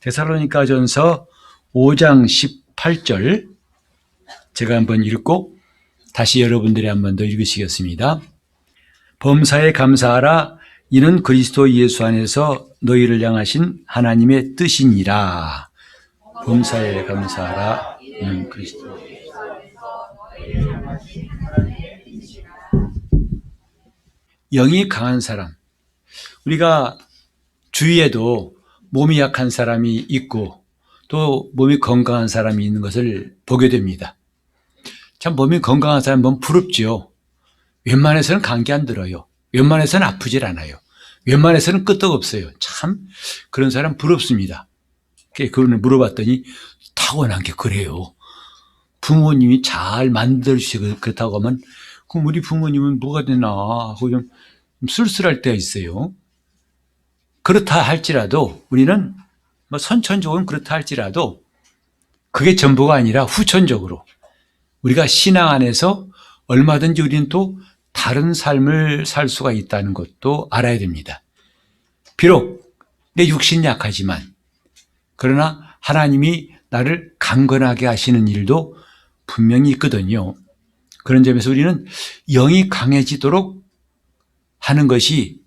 데살로니가전서 5장 18절 제가 한번 읽고 다시 여러분들이 한 번 더 읽으시겠습니다. 범사에 감사하라. 이는 그리스도 예수 안에서 너희를 향하신 하나님의 뜻이니라. 범사에 감사하라. 이는 그리스도 영이 강한 사람. 우리가 주위에도 몸이 약한 사람이 있고 또 몸이 건강한 사람이 있는 것을 보게 됩니다. 참 몸이 건강한 사람 보면 부럽지요. 웬만해서는 감기 안 들어요. 웬만해서는 아프질 않아요. 웬만해서는 끄떡없어요. 참 그런 사람 부럽습니다. 그분을 물어봤더니 타고난 게 그래요. 부모님이 잘 만들어주시고 그렇다고 하면 그럼 우리 부모님은 뭐가 되나 하고 좀 쓸쓸할 때가 있어요. 그렇다 할지라도 우리는 선천적으로는 그렇다 할지라도 그게 전부가 아니라 후천적으로 우리가 신앙 안에서 얼마든지 우리는 또 다른 삶을 살 수가 있다는 것도 알아야 됩니다. 비록 내 육신이 약하지만 그러나 하나님이 나를 강건하게 하시는 일도 분명히 있거든요. 그런 점에서 우리는 영이 강해지도록 하는 것이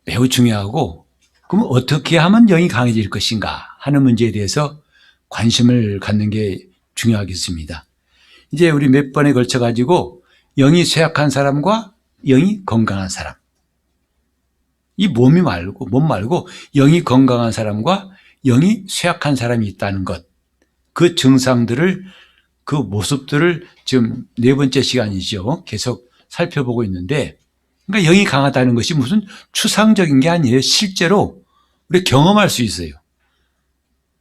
매우 중요하고 그럼 어떻게 하면 영이 강해질 것인가 하는 문제에 대해서 관심을 갖는 게 중요하겠습니다. 이제 우리 몇 번에 걸쳐 가지고 영이 쇠약한 사람과 영이 건강한 사람, 이 몸 말고 영이 건강한 사람과 영이 쇠약한 사람이 있다는 것, 그 증상들을, 그 모습들을 지금 네 번째 시간이죠. 계속 살펴보고 있는데, 그러니까 영이 강하다는 것이 무슨 추상적인 게 아니에요. 실제로 우리 경험할 수 있어요.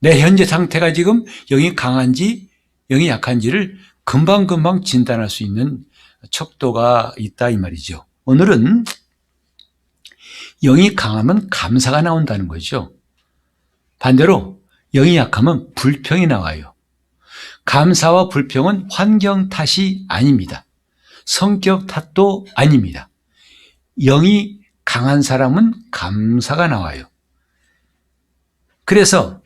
내 현재 상태가 지금 영이 강한지 영이 약한지를 금방금방 진단할 수 있는 척도가 있다 이 말이죠. 오늘은 영이 강하면 감사가 나온다는 거죠. 반대로 영이 약하면 불평이 나와요. 감사와 불평은 환경 탓이 아닙니다. 성격 탓도 아닙니다. 영이 강한 사람은 감사가 나와요. 그래서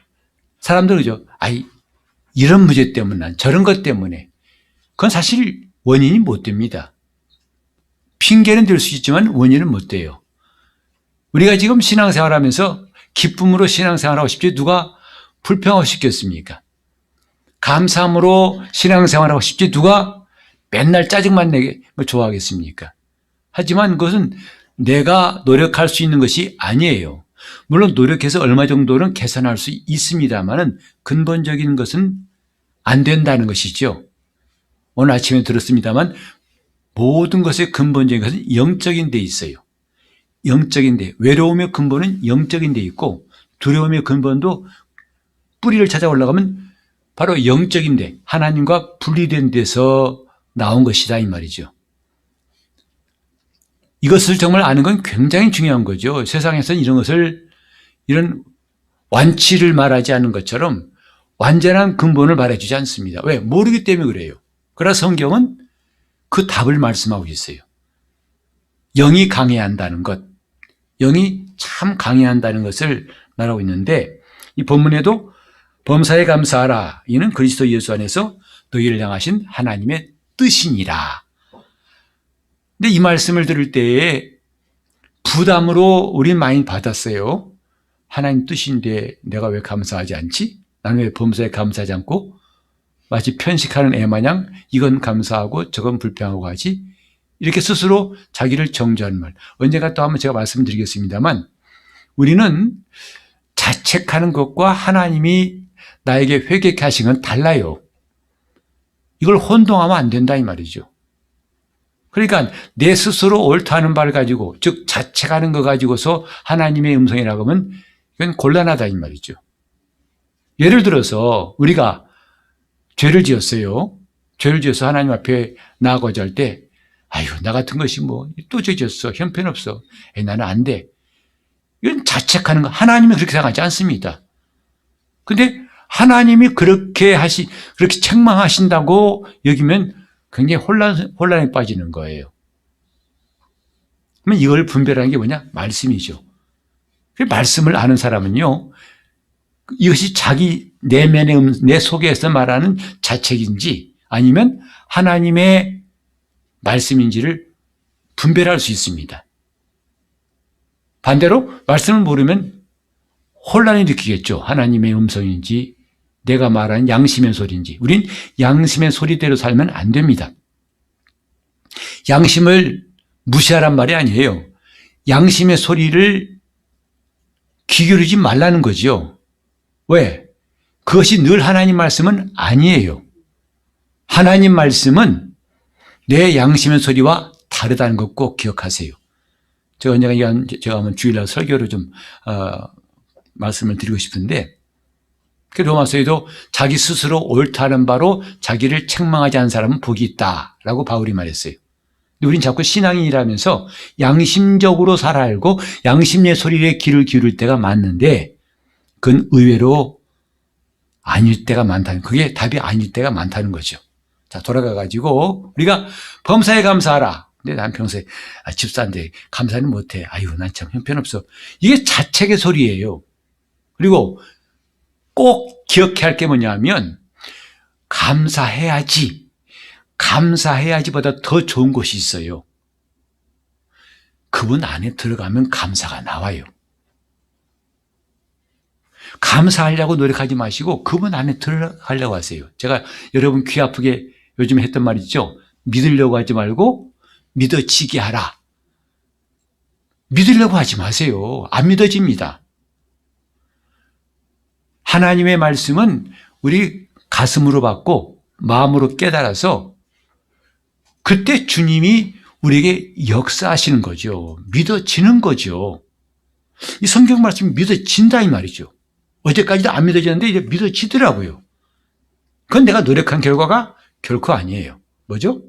사람들은 그죠? 이런 문제 때문에 난 저런 것 때문에 그건 사실 원인이 못 됩니다. 핑계는 될 수 있지만 원인은 못 돼요. 우리가 지금 신앙생활하면서 기쁨으로 신앙생활하고 싶지 누가 불평하고 싶겠습니까? 감사함으로 신앙생활하고 싶지 누가 맨날 짜증만 내게 좋아하겠습니까? 하지만 그것은 내가 노력할 수 있는 것이 아니에요. 물론 노력해서 얼마 정도는 개선할 수 있습니다만은 근본적인 것은 안 된다는 것이죠. 오늘 아침에 들었습니다만 모든 것의 근본적인 것은 영적인 데 있어요. 영적인 데, 외로움의 근본은 영적인 데 있고 두려움의 근본도 뿌리를 찾아 올라가면 바로 영적인 데, 하나님과 분리된 데서 나온 것이다 이 말이죠. 이것을 정말 아는 건 굉장히 중요한 거죠. 세상에서는 이런 것을, 이런 완치를 말하지 않는 것처럼 완전한 근본을 말해주지 않습니다. 왜? 모르기 때문에 그래요. 그러나 성경은 그 답을 말씀하고 있어요. 영이 강해야 한다는 것, 영이 참 강해야 한다는 것을 말하고 있는데 이 본문에도 범사에 감사하라. 이는 그리스도 예수 안에서 너희를 향하신 하나님의 뜻이니라. 근데 이 말씀을 들을 때에 부담으로 우린 많이 받았어요. 하나님 뜻인데 내가 왜 감사하지 않지? 나는 왜 범사에 감사하지 않고 마치 편식하는 애 마냥 이건 감사하고 저건 불평하고 하지? 이렇게 스스로 자기를 정죄하는 말. 언젠가 또 한번 제가 말씀드리겠습니다만 우리는 자책하는 것과 하나님이 나에게 회개케 하신 건 달라요. 이걸 혼동하면 안 된다 이 말이죠. 그러니까 내 스스로 옳다는 바를 가지고, 즉 자책하는 거 가지고서 하나님의 음성이라고 하면 이건 곤란하다 이 말이죠. 예를 들어서 우리가 죄를 지었어요. 죄를 지어서 하나님 앞에 나아가자 할 때 나 같은 것이 또 죄 지었어. 형편없어. 나는 안 돼. 이건 자책하는 거. 하나님이 그렇게 생각하지 않습니다. 근데 하나님이 그렇게 책망하신다고 여기면 굉장히 혼란에 빠지는 거예요. 그러면 이걸 분별하는 게 뭐냐? 말씀이죠. 말씀을 아는 사람은요, 이것이 자기 내면의 내 속에서 말하는 자책인지 아니면 하나님의 말씀인지를 분별할 수 있습니다. 반대로 말씀을 모르면 혼란을 느끼겠죠. 하나님의 음성인지 내가 말하는 양심의 소리인지. 우린 양심의 소리대로 살면 안 됩니다. 양심을 무시하란 말이 아니에요. 양심의 소리를 귀 기울이지 말라는 거죠. 왜? 그것이 늘 하나님 말씀은 아니에요. 하나님 말씀은 내 양심의 소리와 다르다는 것 꼭 기억하세요. 제가 한번 주일날 설교로 좀 말씀을 드리고 싶은데, 로마서에도 자기 스스로 옳다는 바로 자기를 책망하지 않은 사람은 복이 있다라고 바울이 말했어요. 근데 우린 자꾸 신앙인이라면서 양심적으로 살아알고 양심의 소리에 귀를 기울일 때가 많는데 그건 의외로 아닐 때가 많다는, 그게 답이 아닐 때가 많다는 거죠. 자, 돌아가가지고 우리가 범사에 감사하라. 근데 난 평소에 집사인데 감사는 못해. 아유, 난 참 형편없어. 이게 자책의 소리예요. 그리고 꼭 기억해야 할 게 뭐냐면 감사해야지보다 더 좋은 것이 있어요. 그분 안에 들어가면 감사가 나와요. 감사하려고 노력하지 마시고 그분 안에 들어가려고 하세요. 제가 여러분 귀 아프게 요즘 했던 말 있죠. 믿으려고 하지 말고 믿어지게 하라. 믿으려고 하지 마세요. 안 믿어집니다. 하나님의 말씀은 우리 가슴으로 받고 마음으로 깨달아서 그때 주님이 우리에게 역사하시는 거죠. 믿어지는 거죠. 이 성경 말씀이 믿어진다 이 말이죠. 어제까지도 안 믿어졌는데 이제 믿어지더라고요. 그건 내가 노력한 결과가 결코 아니에요. 뭐죠?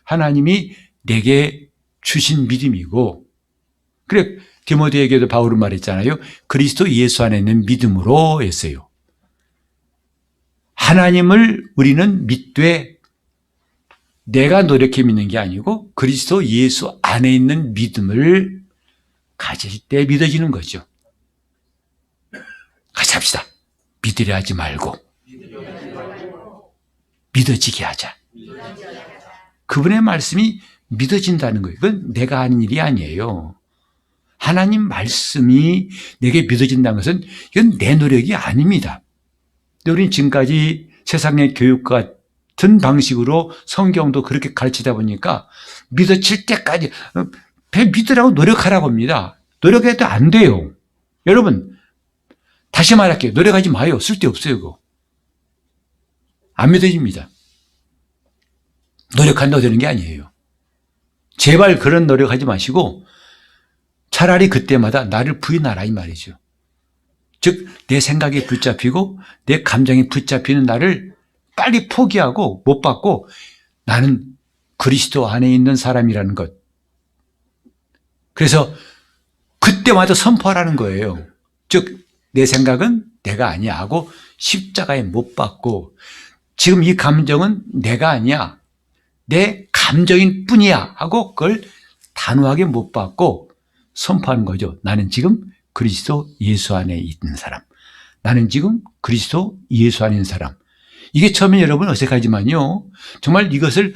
하나님이 내게 주신 믿음이고, 그래 디모데에게도 바울은 말했잖아요. 그리스도 예수 안에 있는 믿음으로 했어요. 하나님을 우리는 믿되 내가 노력해 믿는 게 아니고 그리스도 예수 안에 있는 믿음을 가질 때 믿어지는 거죠. 같이 합시다. 믿으려 하지 말고 믿어지게 하자. 그분의 말씀이 믿어진다는 거예요. 이건 내가 하는 일이 아니에요. 하나님 말씀이 내게 믿어진다는 것은 이건 내 노력이 아닙니다. 근데 우리는 지금까지 세상의 교육 같은 방식으로 성경도 그렇게 가르치다 보니까 믿어질 때까지 믿으라고 노력하라고 합니다. 노력해도 안 돼요. 여러분, 다시 말할게요. 노력하지 마요. 쓸데없어요. 그거. 안 믿어집니다. 노력한다고 되는 게 아니에요. 제발 그런 노력하지 마시고 차라리 그때마다 나를 부인하라 이 말이죠. 즉 내 생각에 붙잡히고 내 감정에 붙잡히는 나를 빨리 포기하고 못 받고 나는 그리스도 안에 있는 사람이라는 것. 그래서 그때마다 선포하라는 거예요. 즉 내 생각은 내가 아니야 하고 십자가에 못 박고 지금 이 감정은 내가 아니야. 내 감정인 뿐이야 하고 그걸 단호하게 못 받고 선포하는 거죠. 나는 지금 그리스도 예수 안에 있는 사람. 나는 지금 그리스도 예수 안에 있는 사람. 이게 처음에 여러분 어색하지만요. 정말 이것을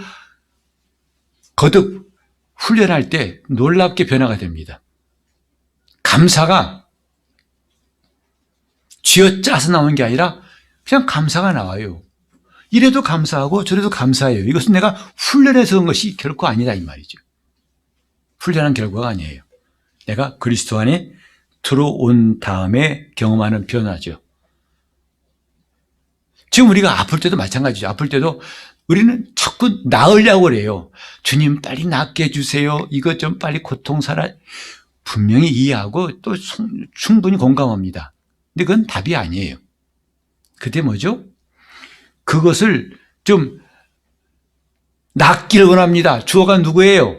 거듭 훈련할 때 놀랍게 변화가 됩니다. 감사가 쥐어짜서 나오는 게 아니라 그냥 감사가 나와요. 이래도 감사하고 저래도 감사해요. 이것은 내가 훈련해서 온 것이 결코 아니다 이 말이죠. 훈련한 결과가 아니에요. 내가 그리스도 안에 들어온 다음에 경험하는 변화죠. 지금 우리가 아플 때도 마찬가지죠. 아플 때도 우리는 자꾸 나으려고 그래요. 주님 빨리 낫게 해주세요. 이것 좀 빨리 고통 사라. 분명히 이해하고 또 충분히 공감합니다. 근데 그건 답이 아니에요. 그때 뭐죠? 그것을 좀 낫기를 원합니다. 주어가 누구예요?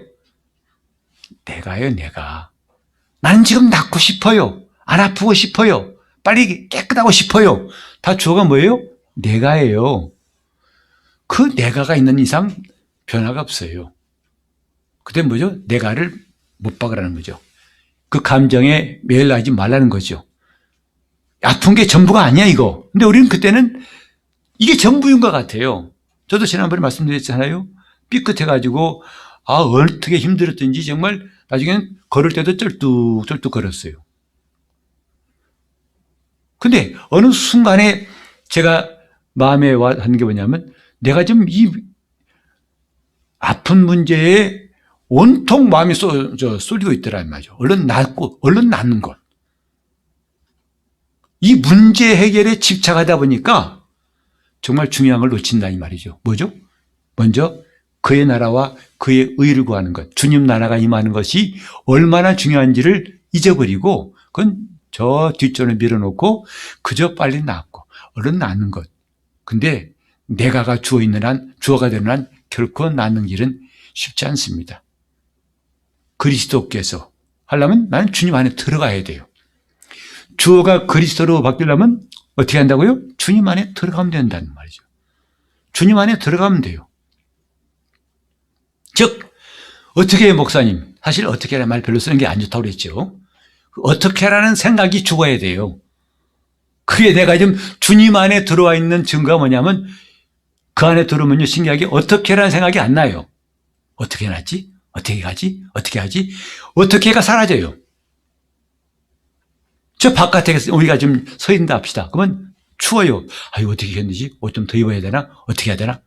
내가요, 내가. 나는 지금 낫고 싶어요. 안 아프고 싶어요. 빨리 깨끗하고 싶어요. 다 주어가 뭐예요? 내가예요. 그 내가가 있는 이상 변화가 없어요. 그때 뭐죠? 내가를 못 박으라는 거죠. 그 감정에 매일하지 말라는 거죠. 아픈 게 전부가 아니야, 이거. 근데 우리는 그때는 이게 전부인 것 같아요. 저도 지난번에 말씀드렸잖아요. 삐끗해가지고, 어떻게 힘들었든지 정말 나중에는 걸을 때도 쩔뚝쩔뚝 걸었어요. 근데 어느 순간에 제가 마음에 하는 게 뭐냐면, 내가 지금 이 아픈 문제에 온통 마음이 쏠리고 있더란 말이죠. 얼른 낫는 것. 이 문제 해결에 집착하다 보니까 정말 중요한 걸 놓친다 이 말이죠. 뭐죠? 먼저 그의 나라와 그의 의를 구하는 것, 주님 나라가 임하는 것이 얼마나 중요한지를 잊어버리고 그건 저 뒷전에 밀어놓고 그저 빨리 낫고 얼른 낫는 것. 근데 내가가 주어가 되는 한 결코 낫는 길은 쉽지 않습니다. 그리스도께서 하려면 나는 주님 안에 들어가야 돼요. 주어가 그리스도로 바뀌려면 어떻게 한다고요? 주님 안에 들어가면 된다는 말이죠. 주님 안에 들어가면 돼요. 즉 어떻게 해요, 목사님? 사실 어떻게 하라는 말 별로 쓰는 게 안 좋다고 그랬죠. 어떻게 하라는 생각이 죽어야 돼요. 그게 내가 지금 주님 안에 들어와 있는 증거가 뭐냐면 그 안에 들어오면요, 신기하게 어떻게 하라는 생각이 안 나요. 어떻게 해놨지? 어떻게 가지? 어떻게 하지? 어떻게가 사라져요. 저 바깥에 우리가 좀 서 있는다 합시다. 그러면 추워요. 아유, 어떻게 했는지? 옷 좀 더 입어야 되나? 어떻게 해야 되나?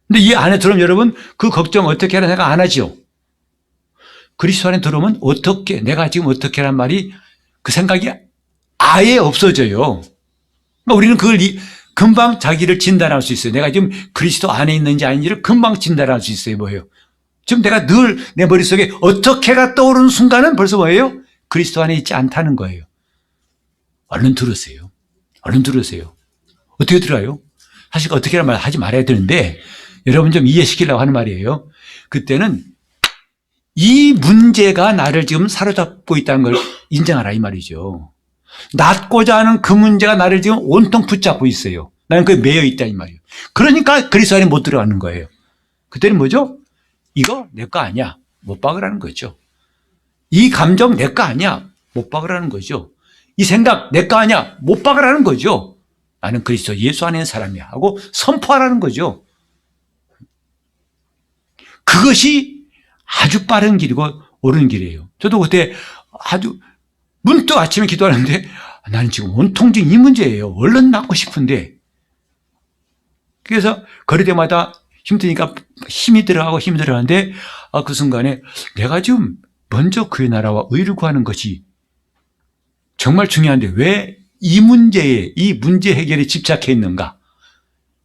근데 이 안에 들어오면 여러분 그 걱정 어떻게 하라는 생각 안 하죠. 그리스도 안에 들어오면 어떻게, 내가 지금 어떻게 하란 말이 그 생각이 아예 없어져요. 그러니까 우리는 그걸 금방 자기를 진단할 수 있어요. 내가 지금 그리스도 안에 있는지 아닌지를 금방 진단할 수 있어요. 뭐예요? 지금 내가 늘 내 머릿속에 어떻게가 떠오르는 순간은 벌써 뭐예요? 그리스도 안에 있지 않다는 거예요. 얼른 들으세요. 얼른 들으세요. 어떻게 들어요? 사실 어떻게란 말 하지 말아야 되는데 여러분 좀 이해시키려고 하는 말이에요. 그때는 이 문제가 나를 지금 사로잡고 있다는 걸 인정하라 이 말이죠. 낫고자 하는 그 문제가 나를 지금 온통 붙잡고 있어요. 나는 그게 매여 있다 이 말이에요. 그러니까 그리스도 안에 못 들어가는 거예요. 그때는 뭐죠? 이거 내 거 아니야. 못 박으라는 거죠. 이 감정 내 거 아니야. 못 박으라는 거죠. 이 생각 내 거 아니야. 못 박으라는 거죠. 나는 그리스도 예수 안에 있는 사람이야 하고 선포하라는 거죠. 그것이 아주 빠른 길이고 옳은 길이에요. 저도 그때 아주 문득 아침에 기도하는데 나는 지금 온통 지금 이 문제예요. 얼른 낫고 싶은데 그래서 걸을 때마다 힘드니까 힘이 들어가는데 그 순간에 내가 지금 먼저 그의 나라와 의를 구하는 것이 정말 중요한데 왜 이 문제 해결에 집착해 있는가?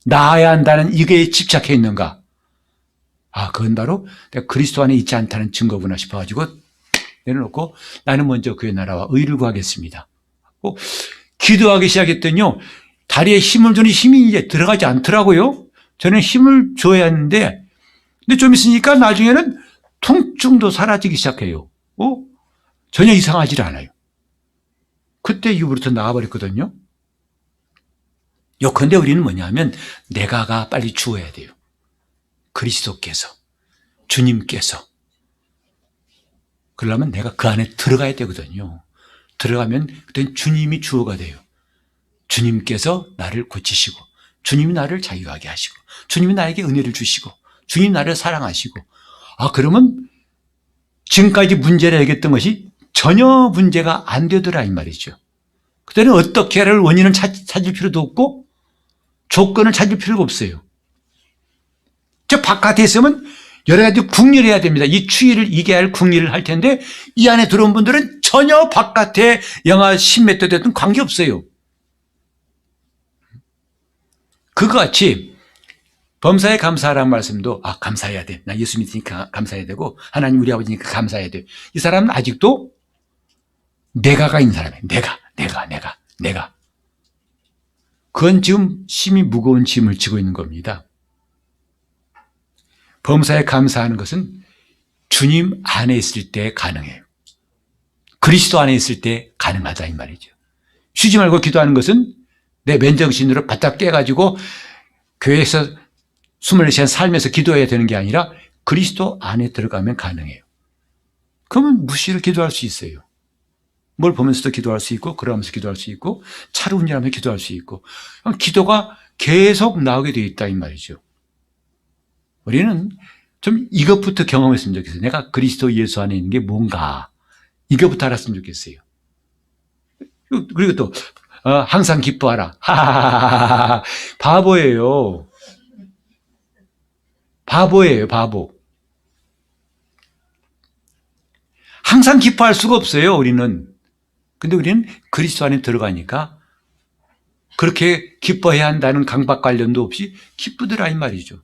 나아야 한다는 이게 집착해 있는가? 그건 바로 내가 그리스도 안에 있지 않다는 증거구나 싶어가지고 내려놓고 나는 먼저 그의 나라와 의를 구하겠습니다. 기도하기 시작했더니요, 다리에 힘을 주니 힘이 이제 들어가지 않더라고요. 저는 힘을 줘야 했는데, 근데 좀 있으니까 나중에는 통증도 사라지기 시작해요. 전혀 이상하지 않아요. 그때 이후부터 나아버렸거든요. 요컨대 우리는 뭐냐면 내가가 빨리 주어야 돼요. 그리스도께서, 주님께서. 그러려면 내가 그 안에 들어가야 되거든요. 들어가면 그때는 주님이 주어가 돼요. 주님께서 나를 고치시고, 주님이 나를 자유하게 하시고, 주님이 나에게 은혜를 주시고, 주님이 나를 사랑하시고, 그러면 지금까지 문제를 해결했던 것이 전혀 문제가 안 되더라 이 말이죠. 그때는 어떻게 할 원인을 찾을 필요도 없고 조건을 찾을 필요가 없어요. 저 바깥에 있으면 여러 가지 궁리를 해야 됩니다. 이 추위를 이겨야 할 궁리를 할 텐데 이 안에 들어온 분들은 전혀 바깥에 영하 10m 됐든 관계없어요. 그거 같이 범사에 감사하라는 말씀도 감사해야 돼. 나 예수 믿으니까 감사해야 되고 하나님 우리 아버지니까 감사해야 돼. 이 사람은 아직도 내가가 있는 사람이에요. 내가. 그건 지금 심히 무거운 짐을 지고 있는 겁니다. 범사에 감사하는 것은 주님 안에 있을 때 가능해요. 그리스도 안에 있을 때 가능하다 이 말이죠. 쉬지 말고 기도하는 것은 내 맨정신으로 바짝 깨가지고 교회에서 24시간 살면서 기도해야 되는 게 아니라 그리스도 안에 들어가면 가능해요. 그러면 무시를 기도할 수 있어요. 뭘 보면서도 기도할 수 있고, 걸어가면서 기도할 수 있고, 차로 운전하면서 기도할 수 있고, 기도가 계속 나오게 되어 있다 이 말이죠. 우리는 좀 이것부터 경험했으면 좋겠어요. 내가 그리스도 예수 안에 있는 게 뭔가 이것부터 알았으면 좋겠어요. 그리고 또 항상 기뻐하라. 하하하하. 바보예요. 바보예요, 바보. 항상 기뻐할 수가 없어요, 우리는. 근데 우리는 그리스도 안에 들어가니까 그렇게 기뻐해야 한다는 강박 관련도 없이 기쁘더라 이 말이죠.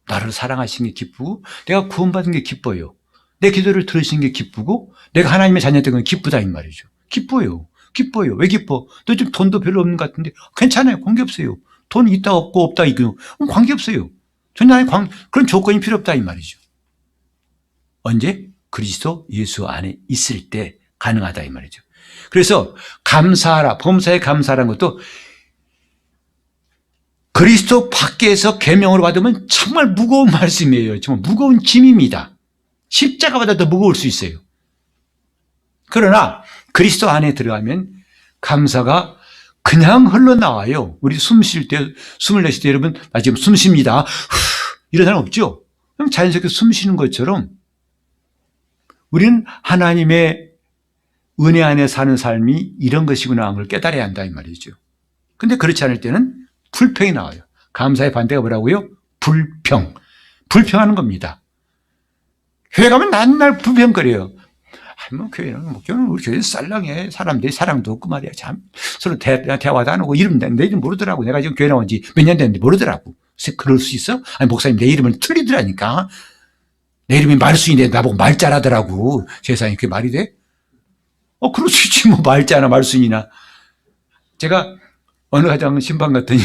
나를 사랑하신 게 기쁘고 내가 구원받은 게 기뻐요. 내 기도를 들으신 게 기쁘고 내가 하나님의 자녀된 건 기쁘다 이 말이죠. 기뻐요. 기뻐요. 왜 기뻐? 너 지금 돈도 별로 없는 것 같은데 괜찮아요. 관계없어요. 돈 있다 없고 없다 이거 관계없어요. 전혀 그런 조건이 필요 없다 이 말이죠. 언제? 그리스도 예수 안에 있을 때 가능하다 이 말이죠. 그래서 감사하라. 범사에 감사하라는 것도 그리스도 밖에서 계명으로 받으면 정말 무거운 말씀이에요. 정말 무거운 짐입니다. 십자가보다 더 무거울 수 있어요. 그러나 그리스도 안에 들어가면 감사가 그냥 흘러나와요. 우리 숨 쉴 때, 숨을 내쉴 때 여러분, 나 지금 숨 쉽니다. 이런 사람 없죠? 그냥 자연스럽게 숨 쉬는 것처럼 우리는 하나님의 은혜 안에 사는 삶이 이런 것이구나 하는 걸 깨달아야 한다 이 말이죠. 근데 그렇지 않을 때는 불평이 나와요. 감사의 반대가 뭐라고요? 불평. 불평하는 겁니다. 교회 가면 맨날 불평거려요. 교회는 우리 교회 쌀렁해. 사람들이 사랑도 없고 말이야. 참. 서로 대화도 안 하고 이름 내 이름 모르더라고. 내가 지금 교회 나온 지 몇 년 됐는데 모르더라고. 그럴 수 있어? 아니, 목사님 내 이름은 틀리더라니까. 내 이름이 말순인데 나보고 말자라더라고. 세상에 그게 말이 돼? 그럴 수 있지. 뭐 말자나 말순이나. 제가 어느 가정 신방 갔더니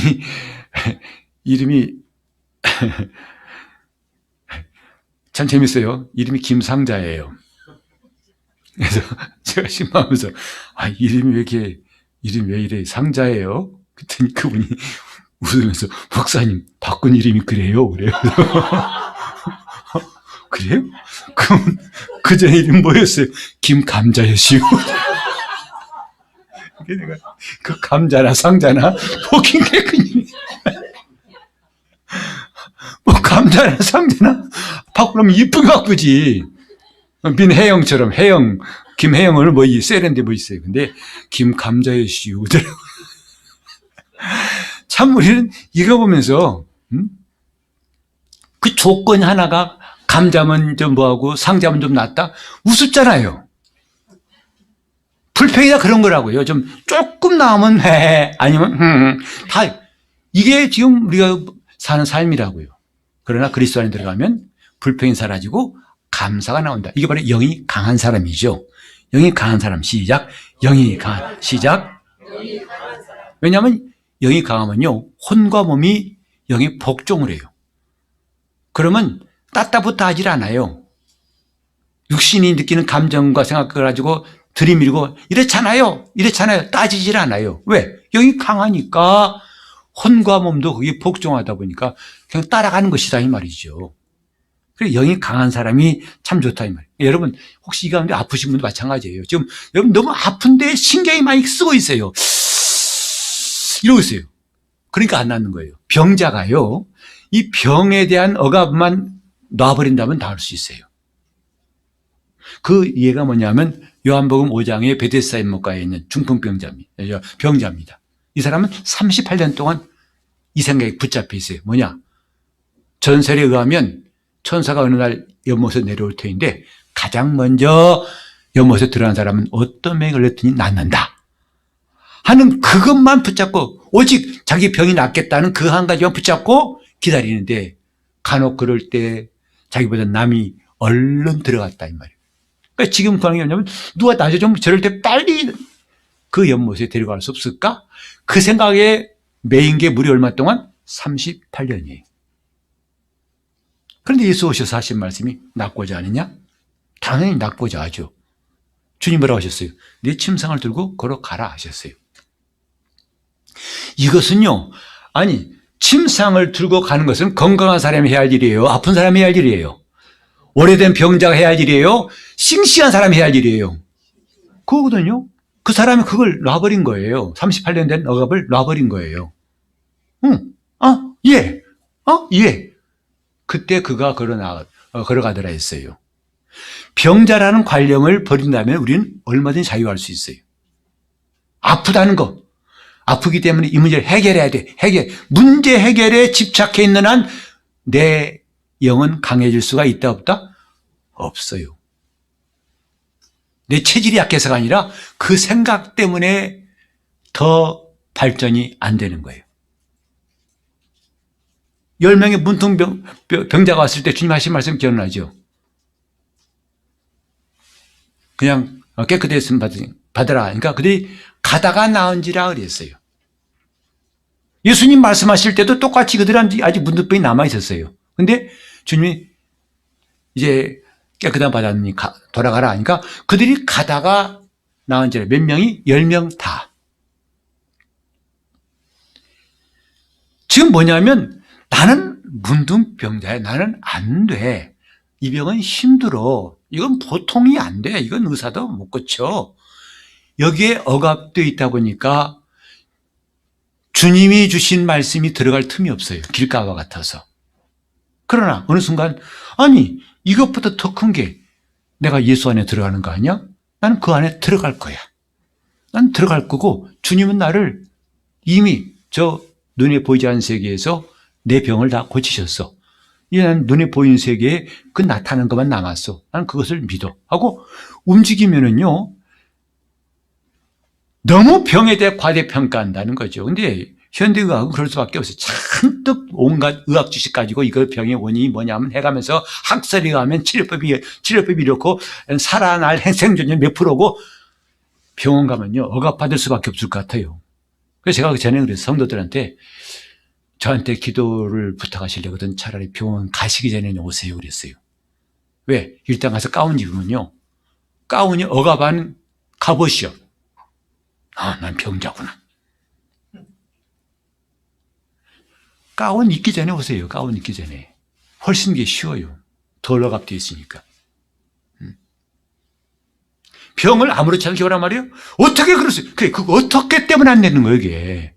이름이 참 재밌어요. 이름이 김상자예요. 그래서 제가 신방하면서 이름이 왜 이래 상자예요? 그랬더니 그분이 웃으면서 목사님 바꾼 이름이 그래요? 그래요. 그래요? 그럼 그 전에 이름 뭐였어요? 김감자였시오. 내가 그 감자나 상자나 웃긴 게 그냥 뭐 감자나 상자나 바꾸려면 이쁘게 바꾸지. 민혜영처럼 혜영 김혜영을 뭐 세련돼 뭐 있어요. 근데 김감자였시오. 참 우리는 이거 보면서 그 조건 하나가 감자면 좀 뭐하고 상자면 좀 낫다 우습잖아요. 불평이다 그런 거라고요. 좀 조금 나오면 아니면 다 이게 지금 우리가 사는 삶이라고요. 그러나 그리스도 안에 들어가면 불평이 사라지고 감사가 나온다. 이게 바로 영이 강한 사람이죠. 영이 강한 사람. 시작. 영이 강한. 시작. 왜냐하면 영이 강하면요 혼과 몸이 영이 복종을 해요. 그러면 따따붙어 하질 않아요. 육신이 느끼는 감정과 생각을 가지고 들이밀고 이렇잖아요. 따지질 않아요. 왜? 영이 강하니까 혼과 몸도 거기에 복종하다 보니까 그냥 따라가는 것이다 이 말이죠. 그래서 영이 강한 사람이 참 좋다 이 말이에요. 여러분 혹시 이 가운데 아프신 분도 마찬가지예요. 지금 여러분 너무 아픈데 신경이 많이 쓰고 있어요. 이러고 있어요. 그러니까 안 낫는 거예요. 병자가요. 이 병에 대한 억압만 놔버린다면 나을 수 있어요. 그 이해가 뭐냐면 요한복음 5장에 베데스다 연못가에 있는 병자입니다. 이 사람은 38년 동안 이 생각에 붙잡혀 있어요. 뭐냐? 전설에 의하면 천사가 어느 날 연못에 내려올 터인데 가장 먼저 연못에 들어간 사람은 어떤 병에 걸렸더니 낫는다 하는 그것만 붙잡고 오직 자기 병이 낫겠다는 그 한 가지만 붙잡고 기다리는데 간혹 그럴 때 자기보다 남이 얼른 들어갔다 이 말이에요. 그러니까 지금 그런 게 뭐냐면 누가 나중에 좀 저럴 때 빨리 그 연못에 데려갈 수 없을까? 그 생각에 매인 게 무려 얼마 동안? 38년이에요. 그런데 예수 오셔서 하신 말씀이 낫고자 하느냐? 당연히 낫고자 하죠. 주님 뭐라고 하셨어요? 네 침상을 들고 걸어가라 하셨어요. 이것은요, 아니 침상을 들고 가는 것은 건강한 사람이 해야 할 일이에요. 아픈 사람이 해야 할 일이에요. 오래된 병자가 해야 할 일이에요. 싱싱한 사람이 해야 할 일이에요. 그거거든요. 그 사람이 그걸 놔버린 거예요. 38년 된 억압을 놔버린 거예요. 응, 예, 예. 그때 그가 걸어가더라 했어요. 병자라는 관념을 버린다면 우리는 얼마든지 자유할 수 있어요. 아프다는 거. 아프기 때문에 이 문제를 해결해야 돼. 문제 해결에 집착해 있는 한 내 영은 강해질 수가 있다 없다? 없어요. 내 체질이 약해서가 아니라 그 생각 때문에 더 발전이 안 되는 거예요. 10명의 문둥병자가 왔을 때 주님 하신 말씀 기억나죠? 그냥 깨끗했으면 받으라. 그러니까 그들이 가다가 나은지라 그랬어요. 예수님 말씀하실 때도 똑같이 그들한테 아직 문둥병이 남아있었어요. 근데 주님이 이제 깨끗한 받았으니 돌아가라 하니까 그들이 가다가 나은지라. 몇 명이? 10명 다. 지금 뭐냐면 나는 문둥병자야. 나는 안 돼. 이 병은 힘들어. 이건 보통이 안 돼. 이건 의사도 못 고쳐. 여기에 억압되어 있다 보니까 주님이 주신 말씀이 들어갈 틈이 없어요. 길가와 같아서. 그러나 어느 순간 아니 이것보다 더 큰 게 내가 예수 안에 들어가는 거 아니야? 나는 그 안에 들어갈 거야. 난 들어갈 거고 주님은 나를 이미 저 눈에 보이지 않는 세계에서 내 병을 다 고치셨어. 이제 난 눈에 보이는 세계에 그 나타나는 것만 남았어. 나는 그것을 믿어. 하고 움직이면은요, 너무 병에 대해 과대평가한다는 거죠. 근데 현대의학은 그럴 수밖에 없어요. 잔뜩 온갖 의학 지식 가지고 이거 병의 원인이 뭐냐면 해가면서 학설이 가면 치료법이 이렇고 살아날 생존율 몇 프로고 병원 가면요, 억압받을 수밖에 없을 것 같아요. 그래서 제가 그 전에 그래서 성도들한테 저한테 기도를 부탁하시려거든 차라리 병원 가시기 전에 오세요 그랬어요. 왜? 일단 가서 가운 입으면요, 가운이 억압한 갑옷이요. 난 병자구나. 가운 입기 전에 오세요. 가운 입기 전에. 훨씬 게 쉬워요. 덜 억압되어 있으니까. 병을 아무렇지 않게 오란 말이에요? 어떻게 그러세요? 그래, 그거 어떻게 때문에 안 되는 거예요, 이게.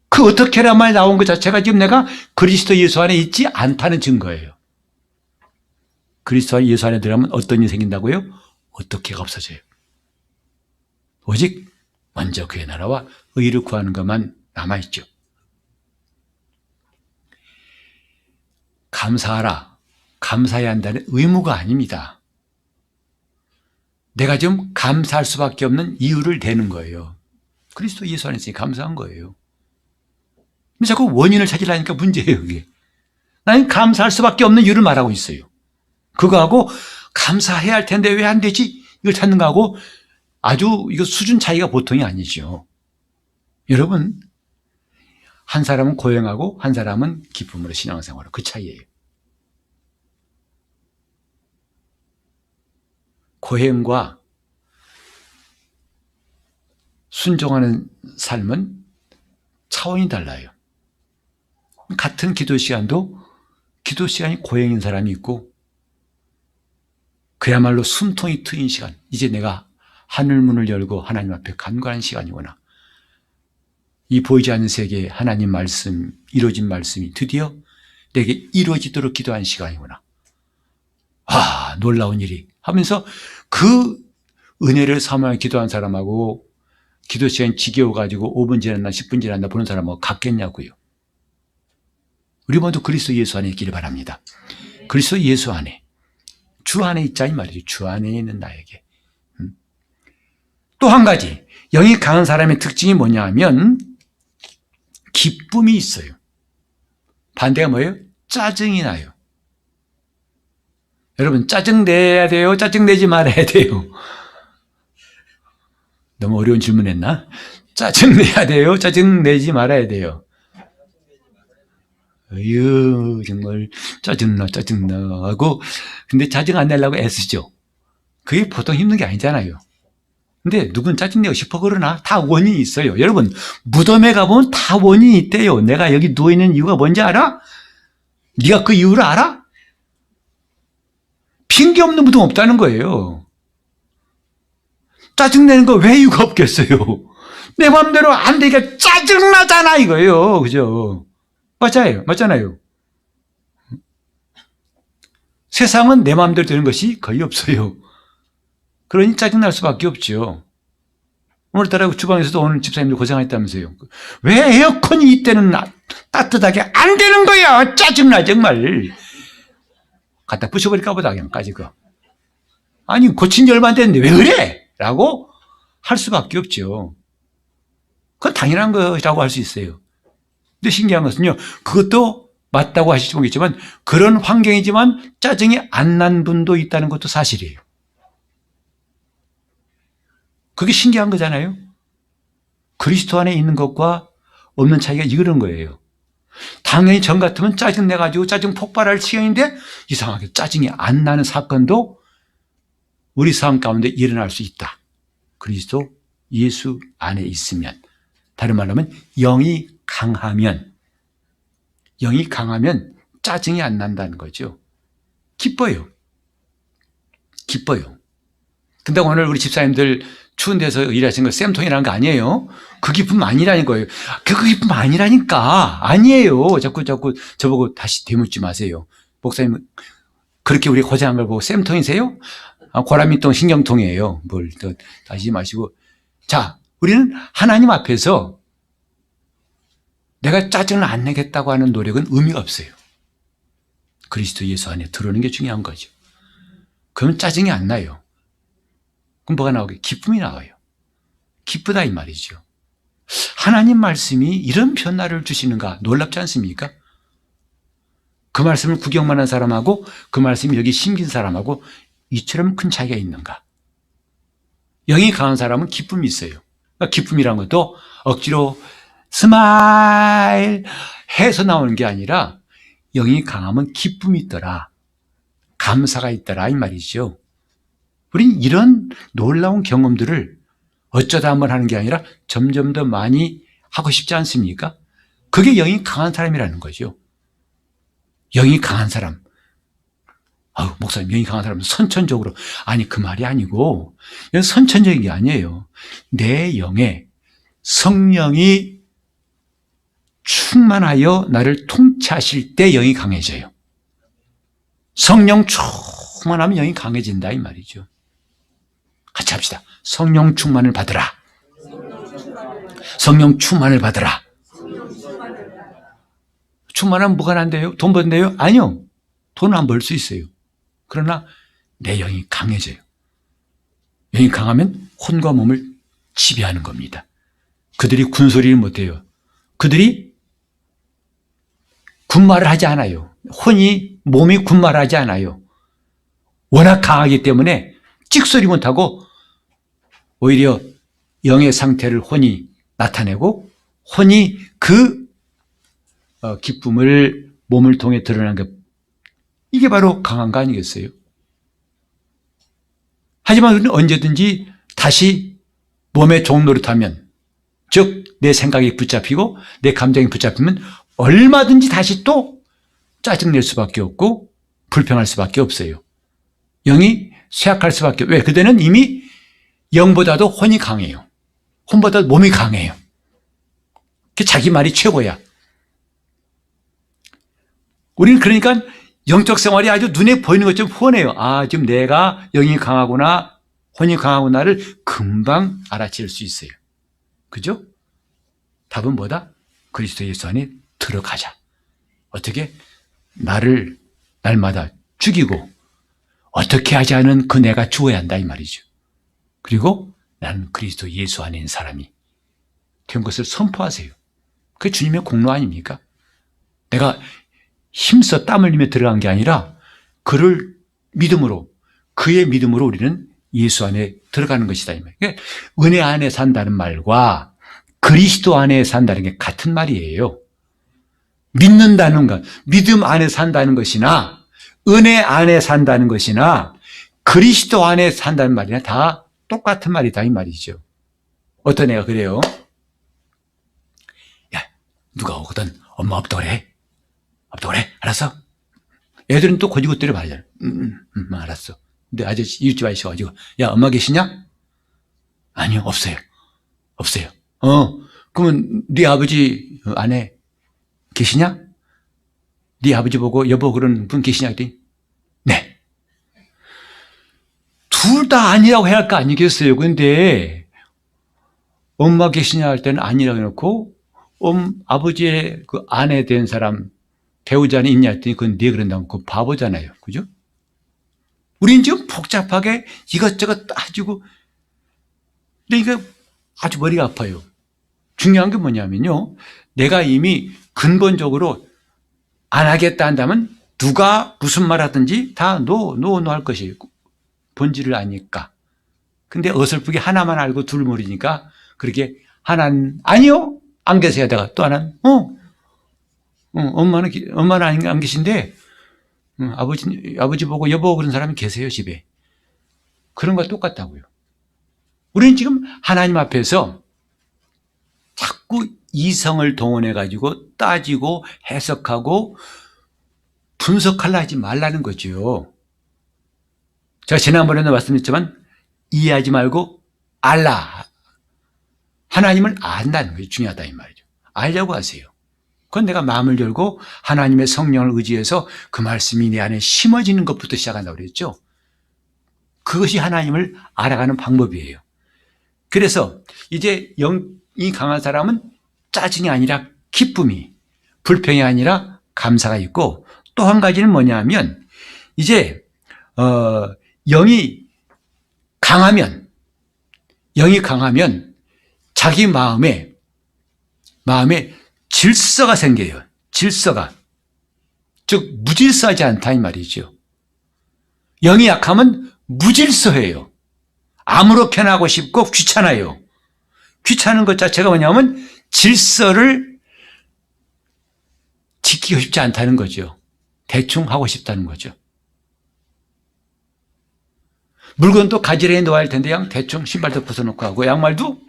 그 어떻게란 말 나온 것 자체가 지금 내가 그리스도 예수 안에 있지 않다는 증거예요. 그리스도 예수 안에 들어가면 어떤 일이 생긴다고요? 어떻게가 없어져요. 오직 먼저 그의 나라와 의를 구하는 것만 남아있죠. 감사하라. 감사해야 한다는 의무가 아닙니다. 내가 좀 감사할 수밖에 없는 이유를 대는 거예요. 그리스도 예수 안에 있으니 감사한 거예요. 근데 자꾸 원인을 찾으려니까 문제예요, 그게. 나는 감사할 수밖에 없는 이유를 말하고 있어요. 그거하고 감사해야 할 텐데 왜 안 되지? 이걸 찾는 거하고 아주 이거 수준 차이가 보통이 아니죠. 여러분, 한 사람은 고행하고 한 사람은 기쁨으로 신앙생활을, 그 차이예요. 고행과 순종하는 삶은 차원이 달라요. 같은 기도 시간도 기도 시간이 고행인 사람이 있고 그야말로 숨통이 트인 시간, 이제 내가 하늘문을 열고 하나님 앞에 간구하는 시간이구나. 이 보이지 않는 세계에 하나님 말씀, 이루어진 말씀이 드디어 내게 이루어지도록 기도한 시간이구나. 놀라운 일이 하면서 그 은혜를 사모하며 기도한 사람하고 기도 시간이 지겨워가지고 5분 지났나 10분 지났나 보는 사람하고 같겠냐고요. 우리 모두 그리스도 예수 안에 있기를 바랍니다. 그리스도 예수 안에, 주 안에 있자 이 말이죠. 주 안에 있는 나에게. 또 한 가지, 영이 강한 사람의 특징이 뭐냐 하면 기쁨이 있어요. 반대가 뭐예요? 짜증이 나요. 여러분, 짜증내야 돼요? 짜증내지 말아야 돼요? 너무 어려운 질문했나? 짜증내야 돼요? 짜증내지 말아야 돼요? 정말 짜증나 하고, 근데 짜증 안 내려고 애쓰죠. 그게 보통 힘든 게 아니잖아요. 근데 누군 짜증내고 싶어 그러나? 다 원인이 있어요. 여러분, 무덤에 가보면 다 원인이 있대요. 내가 여기 누워있는 이유가 뭔지 알아? 네가 그 이유를 알아? 핑계 없는 무덤 없다는 거예요. 짜증내는 거 왜 이유가 없겠어요? 내 마음대로 안 되니까 짜증나잖아, 이거예요. 그죠? 맞잖아요. 세상은 내 마음대로 되는 것이 거의 없어요. 그러니 짜증날 수밖에 없죠. 오늘따라 주방에서도 오늘 집사님들 고생했다면서요. 왜 에어컨이 이때는 따뜻하게 안 되는 거야? 짜증나, 정말. 갖다 부셔버릴까 보다, 그냥 까지고. 아니, 고친 지 얼마 안 됐는데 왜 그래? 라고 할 수밖에 없죠. 그건 당연한 거라고 할 수 있어요. 근데 신기한 것은요, 그것도 맞다고 하실지 모르겠지만, 그런 환경이지만 짜증이 안 난 분도 있다는 것도 사실이에요. 그게 신기한 거잖아요. 그리스도 안에 있는 것과 없는 차이가 이런 거예요. 당연히 전 같으면 짜증내가지고 짜증 폭발할 시간인데 이상하게 짜증이 안 나는 사건도 우리 삶 가운데 일어날 수 있다. 그리스도 예수 안에 있으면, 다른 말로 하면 영이 강하면 짜증이 안 난다는 거죠. 기뻐요. 근데 오늘 우리 집사님들 추운 데서 일하시는 거 쌤통이라는 거 아니에요. 그 기쁨 아니라는 거예요. 그 기쁨 아니라니까. 아니에요. 자꾸 저보고 다시 되묻지 마세요. 목사님, 그렇게 우리 고생한 걸 보고 쌤통이세요? 고라미통, 신경통이에요. 뭘 또 다시 마시고. 자, 우리는 하나님 앞에서 내가 짜증을 안 내겠다고 하는 노력은 의미가 없어요. 그리스도 예수 안에 들어오는 게 중요한 거죠. 그러면 짜증이 안 나요. 그럼 뭐가 나오게? 기쁨이 나와요. 기쁘다 이 말이죠. 하나님 말씀이 이런 변화를 주시는가 놀랍지 않습니까? 그 말씀을 구경만 한 사람하고 그 말씀이 여기 심긴 사람하고 이처럼 큰 차이가 있는가? 영이 강한 사람은 기쁨이 있어요. 그러니까 기쁨이란 것도 억지로 스마일 해서 나오는 게 아니라 영이 강하면 기쁨이 있더라. 감사가 있더라 이 말이죠. 우린 이런 놀라운 경험들을 어쩌다 한번 하는 게 아니라 점점 더 많이 하고 싶지 않습니까? 그게 영이 강한 사람이라는 거죠. 영이 강한 사람. 목사님, 영이 강한 사람은 선천적으로. 아니, 그 말이 아니고, 이건 선천적인 게 아니에요. 내 영에 성령이 충만하여 나를 통치하실 때 영이 강해져요. 성령 충만하면 영이 강해진다, 이 말이죠. 같이 합시다. 성령 충만을 받으라. 성령 충만을 받으라. 충만하면 뭐가 난대요? 돈 번대요? 아니요. 돈 안 벌 수 있어요. 그러나 내 영이 강해져요. 영이 강하면 혼과 몸을 지배하는 겁니다. 그들이 군소리를 못해요. 그들이 군말을 하지 않아요. 몸이 군말을 하지 않아요. 워낙 강하기 때문에 찍소리 못하고 오히려 영의 상태를 혼이 나타내고 혼이 그 기쁨을 몸을 통해 드러나는 것, 이게 바로 강한 거 아니겠어요? 하지만 우리는 언제든지 다시 몸의 종노릇하면, 즉 내 생각이 붙잡히고 내 감정이 붙잡히면 얼마든지 다시 또 짜증낼 수밖에 없고 불평할 수밖에 없어요. 영이 쇠약할 수밖에. 왜? 그때는 이미 영보다도 혼이 강해요. 혼보다도 몸이 강해요. 자기 말이 최고야. 우리는 그러니까 영적 생활이 아주 눈에 보이는 것처럼 훤해요. 지금 내가 영이 강하구나, 혼이 강하구나를 금방 알아챌 수 있어요. 그죠? 답은 뭐다? 그리스도 예수 안에 들어가자. 어떻게? 나를 날마다 죽이고 어떻게 하지 않은 그 내가 죽어야 한다 이 말이죠. 그리고 나는 그리스도 예수 안에 있는 사람이 된 것을 선포하세요. 그게 주님의 공로 아닙니까? 내가 힘써 땀 흘리며 들어간 게 아니라 그를 믿음으로, 그의 믿음으로 우리는 예수 안에 들어가는 것이다 이 말이에요. 은혜 안에 산다는 말과 그리스도 안에 산다는 게 같은 말이에요. 믿는다는 것, 믿음 안에 산다는 것이나 은혜 안에 산다는 것이나 그리스도 안에 산다는 말이나 다 똑같은 말이다 이 말이죠. 어떤 애가 그래요? 야, 누가 오거든 엄마 없다고 그래? 없다고 그래? 알았어? 애들은 또 고지고대로 말하잖아. 알았어. 근데 아저씨 이웃집 아저씨가 가지고 야 엄마 계시냐? 아니요, 없어요. 없어요. 그러면 네 아버지 아내 계시냐? 네 아버지 보고 여보 그런 분 계시냐? 그랬더니 네. 둘 다 아니라고 해야 할 거 아니겠어요? 근데 엄마 계시냐 할 때는 아니라고 해놓고 아버지의 그 아내 된 사람 배우자는 있냐 했더니 그건 네 그런다고 그 바보잖아요. 그죠? 우린 지금 복잡하게 이것저것 따지고 그러니까 아주 머리가 아파요. 중요한 게 뭐냐면요. 내가 이미 근본적으로 안 하겠다 한다면 누가 무슨 말 하든지 다 노 할 것이에요. 본질을 아니까. 근데 어설프게 하나만 알고 둘 모르니까 그렇게 하나는 아니요 안 계세요 하다가 또 하나는 엄마는 안 계신데 아버지 보고 여보 그런 사람이 계세요 집에. 그런 거 똑같다고요. 우리는 지금 하나님 앞에서 자꾸 이성을 동원해 가지고 따지고 해석하고 분석하려 하지 말라는 거죠. 제가 지난번에도 말씀드렸지만 이해하지 말고 알라. 하나님을 안다는 것이 중요하다 이 말이죠. 알려고 하세요. 그건 내가 마음을 열고 하나님의 성령을 의지해서 그 말씀이 내 안에 심어지는 것부터 시작한다고 그랬죠. 그것이 하나님을 알아가는 방법이에요. 그래서 이제 영이 강한 사람은 짜증이 아니라 기쁨이, 불평이 아니라 감사가 있고 또 한 가지는 뭐냐면 이제 영이 강하면 자기 마음에 질서가 생겨요. 질서가. 즉 무질서하지 않다 이 말이죠. 영이 약하면 무질서해요. 아무렇게나 하고 싶고 귀찮아요. 귀찮은 것 자체가 뭐냐면 질서를 지키고 싶지 않다는 거죠. 대충 하고 싶다는 거죠. 물건도 가지런히 놓아야 할 텐데 그냥 대충 신발도 벗어놓고 하고 양말도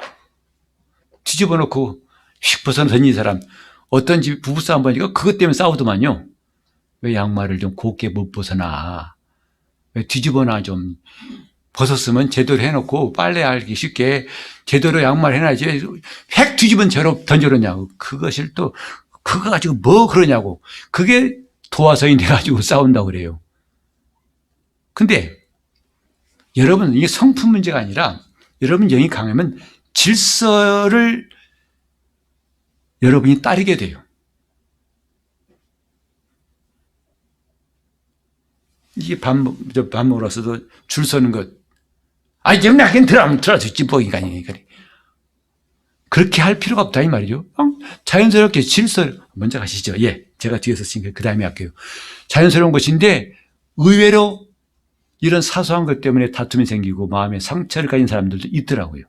뒤집어 놓고 휙 벗어놓은 사람 어떤 집 부부싸움 보니까 그것 때문에 싸우더만요. 왜 양말을 좀 곱게 못 벗어나? 왜 뒤집어놔 좀 벗었으면 제대로 해놓고 빨래하기 쉽게 제대로 양말 해놔야지 획 뒤집은 채로 던져놓냐고. 그것을 또 그거 가지고 뭐 그러냐고. 그게 도화선이 돼가지고 싸운다고 그래요. 근데 여러분 이게 성품 문제가 아니라 여러분 영이 강하면 질서를 여러분이 따르게 돼요. 이게 밥 먹으러 와서도 줄 서는 것. 아니, 지금 나긴 들어서 찌뿌기가 그래. 그렇게 할 필요가 없다, 이 말이죠. 자연스럽게 질서를, 먼저 가시죠. 예. 제가 뒤에서 쓰니까 그 다음에 할게요. 자연스러운 것인데, 의외로 이런 사소한 것 때문에 다툼이 생기고 마음에 상처를 가진 사람들도 있더라고요.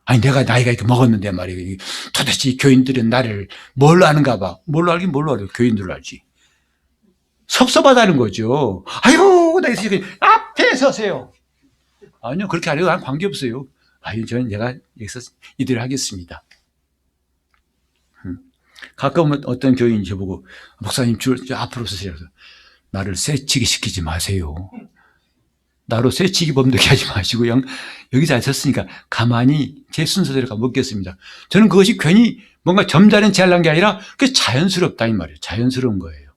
아니, 내가 나이가 이렇게 먹었는데 말이에요. 도대체 교인들은 나를 뭘로 아는가 봐. 뭘로 알긴 뭘로 알아요. 교인들로 알지. 섭섭하다는 거죠. 아이고, 나 있으니까 앞에 서세요. 아니요, 그렇게 안 해도 난 관계없어요. 아유, 저는 내가 여기서 이대로 하겠습니다. 가끔 어떤 교인이 저보고, 목사님 저 앞으로 서세요. 나를 쇠치기 시키지 마세요. 나로 쇠치기 범되게 하지 마시고, 여기서 앉았으니까 가만히 제 순서대로 먹겠습니다. 저는 그것이 괜히 뭔가 점잖은 제안한 게 아니라 그게 자연스럽다, 이 말이에요. 자연스러운 거예요.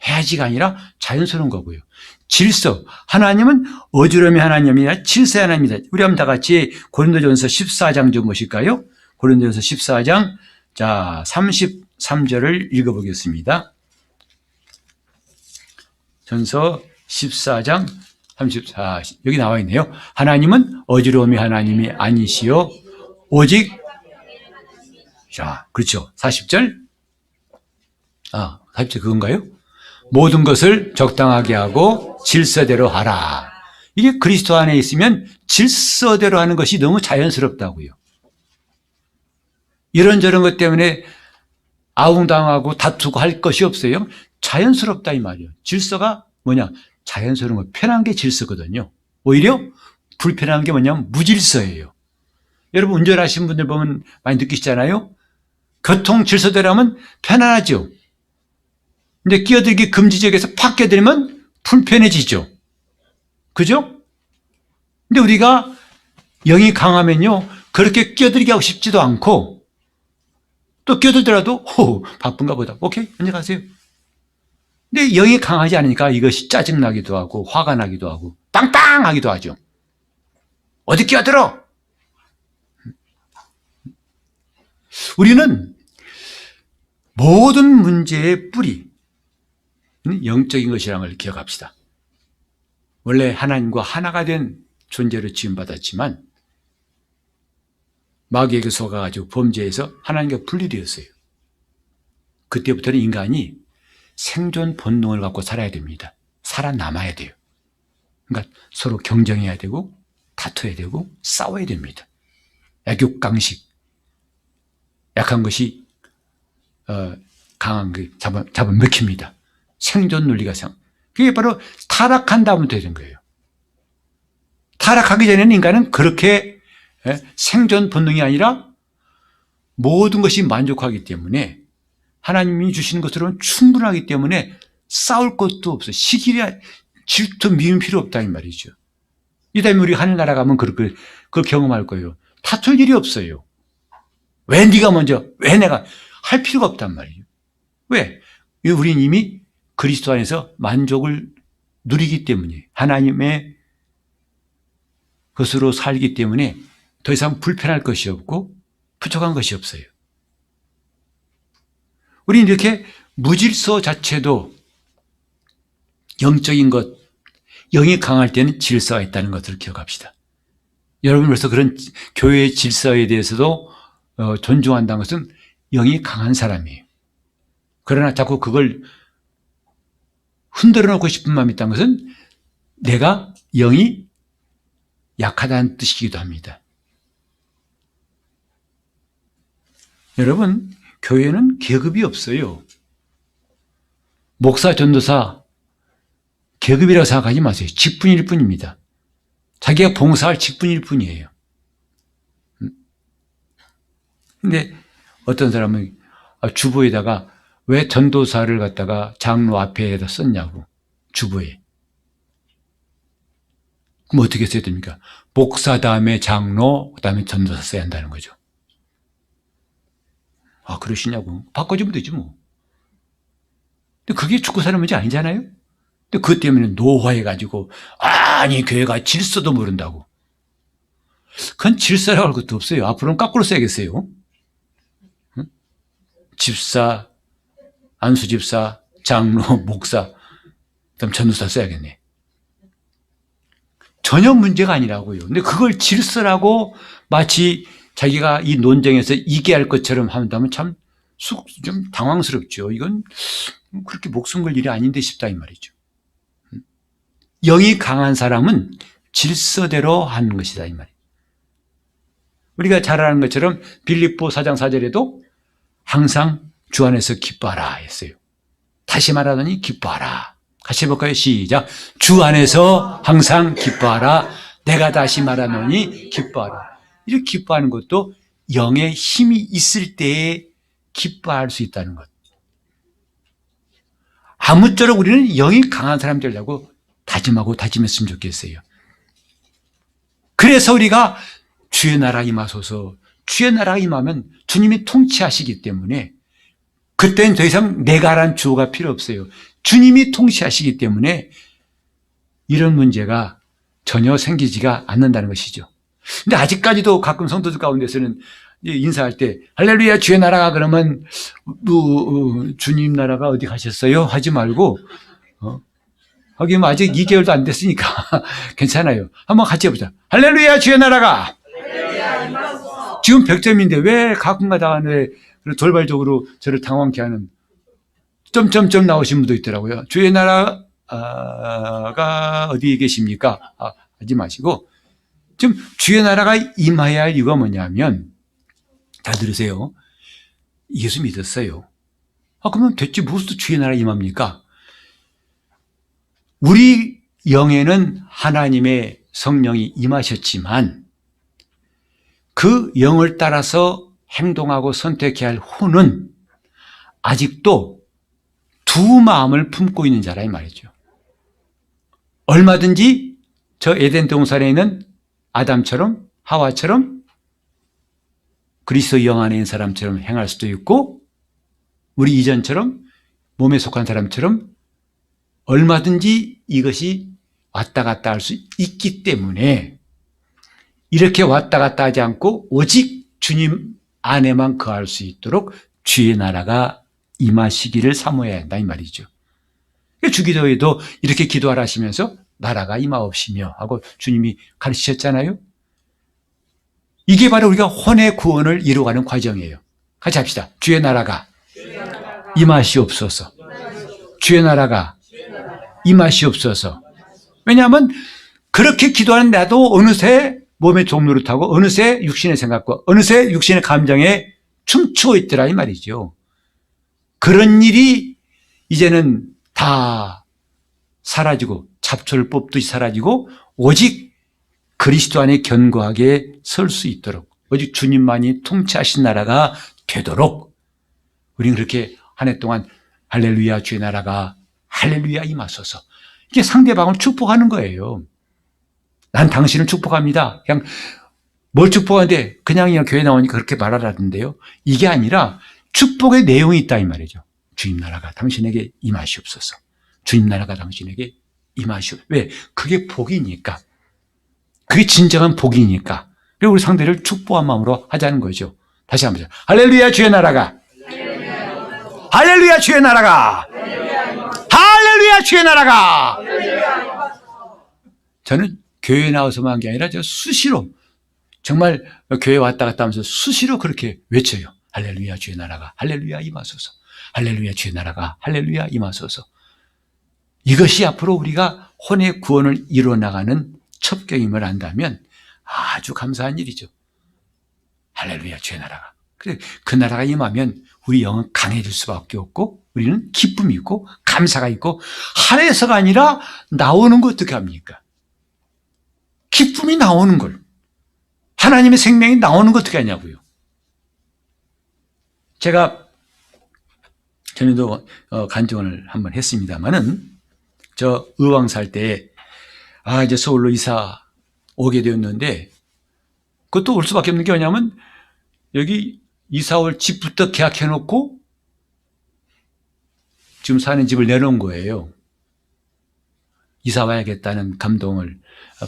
해야지가 아니라 자연스러운 거고요. 질서. 하나님은 어지러움이 하나님이라 질서의 하나님이다. 우리 한번 다 같이 고린도전서 14장 좀 보실까요? 고린도전서 14장, 자, 33절을 읽어보겠습니다. 전서 14장 34, 여기 나와 있네요. 하나님은 어지러움이 하나님이 아니시요. 오직, 자, 그렇죠. 40절. 40절 그건가요? 모든 것을 적당하게 하고 질서대로 하라. 이게 그리스도 안에 있으면 질서대로 하는 것이 너무 자연스럽다고요. 이런저런 것 때문에 아웅당하고 다투고 할 것이 없어요. 자연스럽다 이 말이에요. 질서가 뭐냐? 자연스러운 거, 편한 게 질서거든요. 오히려 불편한 게 뭐냐면 무질서예요. 여러분 운전하시는 분들 보면 많이 느끼시잖아요. 교통 질서대로 하면 편안하죠. 근데 끼어들기 금지 지역에서 팍 끼어들면 불편해지죠. 그죠? 근데 우리가 영이 강하면요, 그렇게 끼어들게 하고 싶지도 않고, 또 끼어들더라도, 바쁜가 보다. 오케이, 안녕히 가세요. 근데 영이 강하지 않으니까 이것이 짜증나기도 하고, 화가 나기도 하고, 빵빵하기도 하죠. 어디 끼어들어? 우리는 모든 문제의 뿌리, 영적인 것이라는 걸 기억합시다. 원래 하나님과 하나가 된 존재로 지음받았지만 마귀에게 속아가지고 범죄해서 하나님과 분리되었어요. 그때부터는 인간이 생존 본능을 갖고 살아야 됩니다. 살아남아야 돼요. 그러니까 서로 경쟁해야 되고 다퉈야 되고 싸워야 됩니다. 애국강식, 약한 것이 강한 게 잡아먹힙니다. 생존 논리가 그게 바로 타락한 다음부터 된 거예요. 타락하기 전에는 인간은 그렇게 생존 본능이 아니라 모든 것이 만족하기 때문에 하나님이 주시는 것으로는 충분하기 때문에 싸울 것도 없어요. 시기나 질투, 미움 필요 없다 이 말이죠. 이 다음에 우리 하늘나라 가면 그걸 경험할 거예요. 다툴 일이 없어요. 왜 네가 먼저, 왜 내가 할 필요가 없단 말이에요. 왜? 우리는 이미 그리스도 안에서 만족을 누리기 때문이에요. 하나님의 것으로 살기 때문에 더 이상 불편할 것이 없고 부족한 것이 없어요. 우리는 이렇게 무질서 자체도 영적인 것, 영이 강할 때는 질서가 있다는 것을 기억합시다. 여러분 벌써 그런 교회의 질서에 대해서도 존중한다는 것은 영이 강한 사람이에요. 그러나 자꾸 그걸 흔들어 놓고 싶은 마음이 있다는 것은 내가 영이 약하다는 뜻이기도 합니다. 여러분, 교회는 계급이 없어요. 목사, 전도사, 계급이라고 생각하지 마세요. 직분일 뿐입니다. 자기가 봉사할 직분일 뿐이에요. 근데 어떤 사람은 주보에다가 왜 전도사를 갖다가 장로 앞에다 썼냐고, 주보에. 그럼 어떻게 써야 됩니까? 목사 다음에 장로, 그 다음에 전도사 써야 한다는 거죠. 아, 그러시냐고. 바꿔주면 되지 뭐. 근데 그게 죽고 사는 문제 아니잖아요? 근데 그것 때문에 노화해가지고, 아니, 교회가 질서도 모른다고. 그건 질서라고 할 것도 없어요. 앞으로는 거꾸로 써야겠어요. 응? 집사, 안수집사, 장로, 목사, 그다음 전도사 써야겠네. 전혀 문제가 아니라고요. 근데 그걸 질서라고 마치 자기가 이 논쟁에서 이기게 할 것처럼 한다면 좀 당황스럽죠. 이건 그렇게 목숨 걸 일이 아닌데 싶다 이 말이죠. 영이 강한 사람은 질서대로 하는 것이다 이 말이에요. 우리가 잘 아는 것처럼 빌립보 4장 4절에도 항상 주 안에서 기뻐하라 했어요. 다시 말하더니 기뻐하라. 같이 해볼까요? 시작. 주 안에서 항상 기뻐하라. 내가 다시 말하노니 기뻐하라. 이렇게 기뻐하는 것도 영의 힘이 있을 때에 기뻐할 수 있다는 것. 아무쪼록 우리는 영이 강한 사람 되려고 다짐하고 다짐했으면 좋겠어요. 그래서 우리가 주의 나라 임하소서, 주의 나라 임하면 주님이 통치하시기 때문에 그때는 더 이상 내가 란 주어가 필요 없어요. 주님이 통치하시기 때문에 이런 문제가 전혀 생기지가 않는다는 것이죠. 근데 아직까지도 가끔 성도들 가운데서는 인사할 때 할렐루야 주의 나라가 그러면 주님 나라가 어디 가셨어요? 하지 말고 하긴 아직 2개월도 안 됐으니까 괜찮아요. 한번 같이 해보자. 할렐루야 주의 나라가 지금 100점인데 왜 가끔가다 돌발적으로 저를 당황케 하는 점점점 나오신 분도 있더라고요. 주의 나라가 어디에 계십니까? 하지 마시고 지금 주의 나라가 임해야 할 이유가 뭐냐면 잘 들으세요. 예수 믿었어요. 그러면 됐지 무슨 주의 나라 임합니까? 우리 영에는 하나님의 성령이 임하셨지만 그 영을 따라서 행동하고 선택해야 할 혼은 아직도 두 마음을 품고 있는 자라 이 말이죠. 얼마든지 저 에덴 동산에 있는 아담처럼 하와처럼 그리스도 영 안에 있는 사람처럼 행할 수도 있고 우리 이전처럼 몸에 속한 사람처럼 얼마든지 이것이 왔다 갔다 할 수 있기 때문에 이렇게 왔다 갔다 하지 않고 오직 주님 안에만 거할 수 있도록 주의 나라가 임하시기를 사모해야 한다 이 말이죠. 주기도에도 이렇게 기도하라 하시면서 나라가 임하옵시며 하고 주님이 가르치셨잖아요. 이게 바로 우리가 혼의 구원을 이루어가는 과정이에요. 같이 합시다. 주의 나라가 임하시옵소서. 주의 나라가 임하시옵소서. 왜냐하면 그렇게 기도하는 나도 어느새 몸의 종로를 타고 어느새 육신의 생각과 어느새 육신의 감정에 춤추고 있더라 이 말이죠. 그런 일이 이제는 다 사라지고 잡초를 뽑듯이 사라지고 오직 그리스도 안에 견고하게 설 수 있도록 오직 주님만이 통치하신 나라가 되도록 우리는 그렇게 한 해 동안 할렐루야 주의 나라가 할렐루야 임하소서 이게 상대방을 축복하는 거예요. 난 당신을 축복합니다. 그냥 뭘 축복하는데 그냥 교회 나오니까 그렇게 말하라던데요. 이게 아니라 축복의 내용이 있다 이 말이죠. 주님 나라가 당신에게 임하시옵소서. 주님 나라가 당신에게 임하시옵소서. 왜? 그게 복이니까. 그게 진정한 복이니까. 그리고 우리 상대를 축복한 마음으로 하자는 거죠. 다시 한번 할렐루야 주의 나라가 할렐루야 주의 나라가 할렐루야 주의 나라가 저는 교회에 나와서만 한 게 아니라 저 수시로 정말 교회 왔다 갔다 하면서 수시로 그렇게 외쳐요. 할렐루야 주의 나라가 할렐루야 임하소서. 할렐루야 주의 나라가 할렐루야 임하소서. 이것이 앞으로 우리가 혼의 구원을 이루어나가는 첩경임을 안다면 아주 감사한 일이죠. 할렐루야 주의 나라가. 그 나라가 임하면 우리 영은 강해질 수밖에 없고 우리는 기쁨이 있고 감사가 있고 하늘에서가 아니라 나오는 거 어떻게 합니까? 기쁨이 나오는 걸 하나님의 생명이 나오는 거 어떻게 하냐고요. 제가 전에도 간증을 한번 했습니다만은 저 의왕 살 때 이제 서울로 이사 오게 되었는데 그것도 올 수밖에 없는 게 뭐냐면 여기 이사 올 집부터 계약해 놓고 지금 사는 집을 내놓은 거예요. 이사 와야겠다는 감동을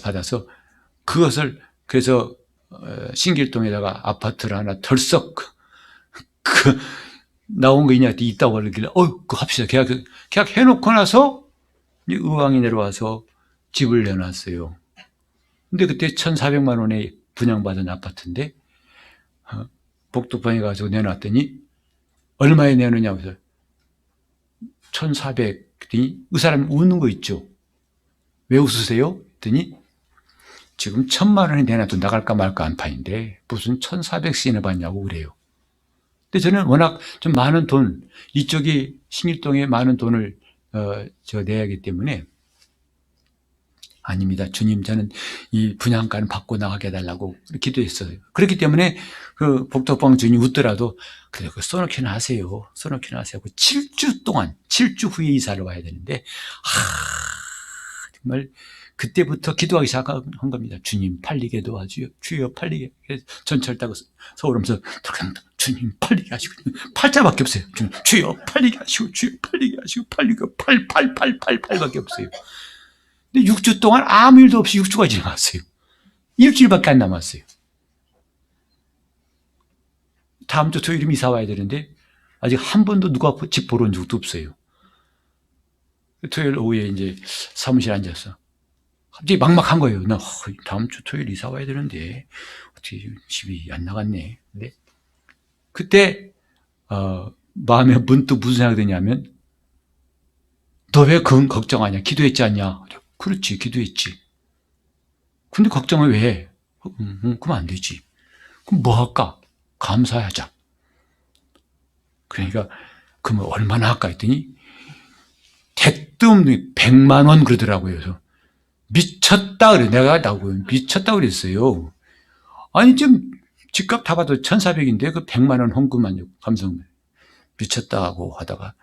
받아서 그것을 그래서 신길동에다가 아파트를 하나 덜썩 나온 거 있다고 그러길래 그거 합시다. 계약해 놓고 나서 의왕에 내려와서 집을 내놨어요. 근데 그때 1,400만 원에 분양받은 아파트인데 복도방에 가서 내놨더니 얼마에 내놓냐고 해서 1,400 그랬더니 그 사람이 웃는 거 있죠. 왜 웃으세요? 그랬더니 지금 1,000만 원에 내놔도 나갈까 말까 한 판인데 무슨 1,400씩이나 받냐고 그래요. 근데 저는 워낙 좀 많은 돈, 이쪽이 신길동에 많은 돈을 내야 하기 때문에 아닙니다. 주님, 저는 이 분양가는 받고 나가게 해달라고 기도했어요. 그렇기 때문에 그 복덕방 주인이 웃더라도 그래, 써놓기는 하세요. 써놓기는 하세요. 7주 후에 이사를 와야 되는데, 정말 그때부터 기도하기 시작한 겁니다. 주님, 팔리게 도와주요. 주여, 팔리게. 전철 타고 서울 오면서 주님, 팔리게 하시고. 팔자밖에 없어요. 주여, 팔리게 하시고, 주여, 팔리게 하시고, 팔리고, 팔밖에 없어요. 근데 6주 동안 아무 일도 없이 6주가 지나갔어요. 일주일밖에 안 남았어요. 다음 주 토요일이면 이사 와야 되는데 아직 한 번도 누가 집 보러 온 적도 없어요. 토요일 오후에 이제 사무실에 앉아서 갑자기 막막한 거예요. 나 다음 주 토요일 이사 와야 되는데 어떻게 집이 안 나갔네. 근데 그때 마음에 문득 무슨 생각이 드냐면 너 왜 그건 걱정하냐? 기도했지 않냐? 그렇지, 기도했지. 근데 걱정을 왜 해? 그럼 안 되지. 그럼 뭐 할까? 감사하자. 그러니까 그러면 얼마나 할까 했더니 택도 없는 100만 원 그러더라고요. 그래서 미쳤다 그래. 내가 미쳤다 그랬어요. 아니 지금 집값 다 봐도 1,400인데 그 100만 원 헌금만요. 감성 미쳤다고 하다가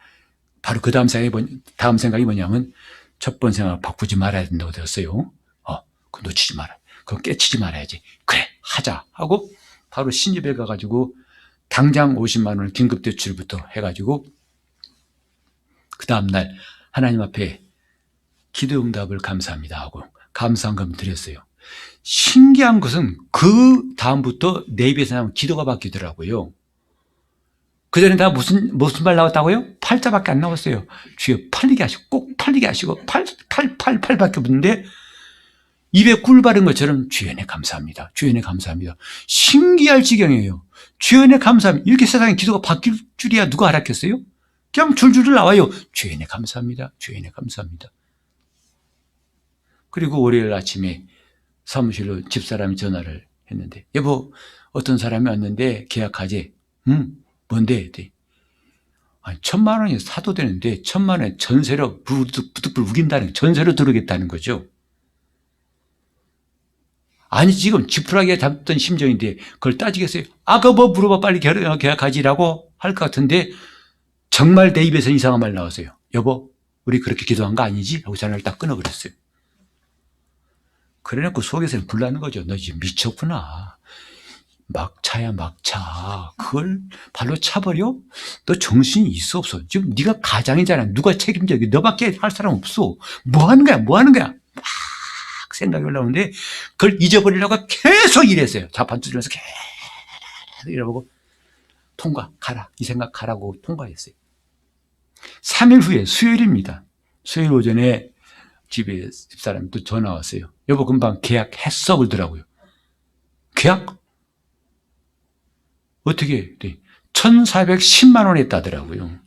바로 그 다음 생각이 뭐냐면 첫 번째 생각 바꾸지 말아야 된다고 들었어요. 그거 놓치지 마라. 그거 깨치지 말아야지. 그래, 하자 하고 바로 신입에 가가지고 당장 50만 원 긴급대출부터 해가지고 그 다음날 하나님 앞에 기도응답을 감사합니다 하고 감사한금 드렸어요. 신기한 것은 그 다음부터 내 입에서 나온 기도가 바뀌더라고요. 그전에 다 무슨 말 나왔다고요? 팔자밖에 안 나왔어요. 주여 팔리게 하시고 꼭 팔리게 하시고 팔밖에 없는데 입에 꿀 바른 것처럼 주연에 감사합니다. 주연에 감사합니다. 신기할 지경이에요. 주연에 감사합니다. 이렇게 세상에 기도가 바뀔 줄이야 누가 알았겠어요? 그냥 줄줄 나와요. 주연에 감사합니다. 주연에 감사합니다. 그리고 월요일 아침에 사무실로 집사람이 전화를 했는데 여보 어떤 사람이 왔는데 계약하지? 뭔데? 아니, 1,000만 원이 사도 되는데 1,000만 원에 전세로 부득불 우긴다는 전세로 들어오겠다는 거죠. 아니 지금 지푸라기에 잡던 심정인데 그걸 따지겠어요? 그거 뭐 물어봐 빨리 계약하지라고 할 것 같은데 정말 내 입에서 이상한 말 나왔어요. 여보 우리 그렇게 기도한 거 아니지? 하고 전화를 딱 끊어버렸어요. 그래놓고 속에서는 불나는 거죠. 너 지금 미쳤구나. 막차야 막차. 그걸 발로 차버려? 너 정신이 있어 없어? 지금 네가 가장이잖아. 누가 책임져? 너밖에 할 사람 없어. 뭐 하는 거야? 막 생각이 올라오는데 그걸 잊어버리려고 계속 이랬어요. 자판 두드리면서 계속 이러고 통과 가라. 이 생각 가라고 통과했어요. 3일 후에 수요일입니다. 수요일 오전에 집에 집사람이 또 전화 왔어요. 여보 금방 계약했어 그러더라고요. 계약? 어떻게? 1,410만 원 했다더라고요.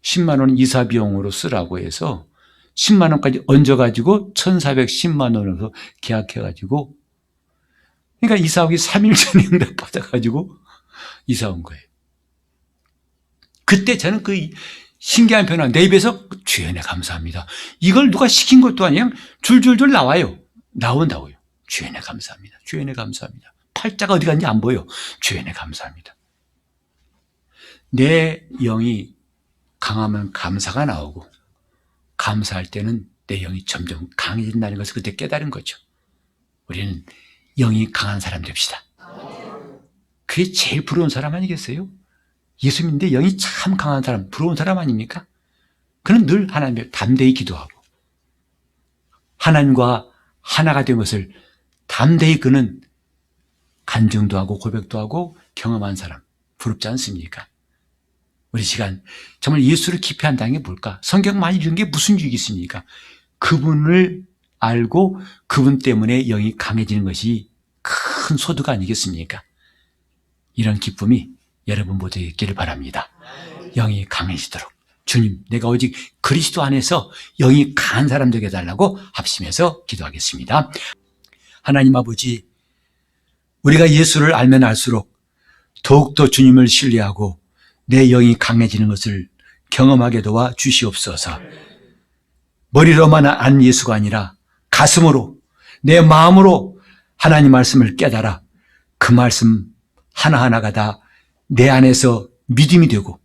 10만 원 이사 비용으로 쓰라고 해서 10만 원까지 얹어가지고 1,410만 원으로 계약해가지고 그러니까 이사 오기 3일 전에 응답 받아가지고 이사 온 거예요. 그때 저는 그 신기한 변화 내 입에서 주연에 감사합니다. 이걸 누가 시킨 것도 아니야. 줄줄줄 나와요. 나온다고요. 주연에 감사합니다. 주연에 감사합니다. 팔자가 어디 갔는지 안 보여. 주연에 감사합니다. 내 영이 강하면 감사가 나오고 감사할 때는 내 영이 점점 강해진다는 것을 그때 깨달은 거죠. 우리는 영이 강한 사람 됩시다. 그게 제일 부러운 사람 아니겠어요? 예수 믿는데 영이 참 강한 사람, 부러운 사람 아닙니까? 그는 늘 하나님을 담대히 기도하고 하나님과 하나가 된 것을 담대히 그는 간증도 하고 고백도 하고 경험한 사람, 부럽지 않습니까? 우리 시간 정말 예수를 깊이 한다는 게 뭘까? 성경 많이 읽은 게 무슨 유익이 있습니까? 그분을 알고 그분 때문에 영이 강해지는 것이 큰 소득 아니겠습니까? 이런 기쁨이 여러분 모두에 있기를 바랍니다. 영이 강해지도록 주님 내가 오직 그리스도 안에서 영이 강한 사람 되게 해달라고 합심해서 기도하겠습니다. 하나님 아버지 우리가 예수를 알면 알수록 더욱더 주님을 신뢰하고 내 영이 강해지는 것을 경험하게 도와 주시옵소서. 머리로만 안 예수가 아니라 가슴으로 내 마음으로 하나님 말씀을 깨달아 그 말씀 하나하나가 다 내 안에서 믿음이 되고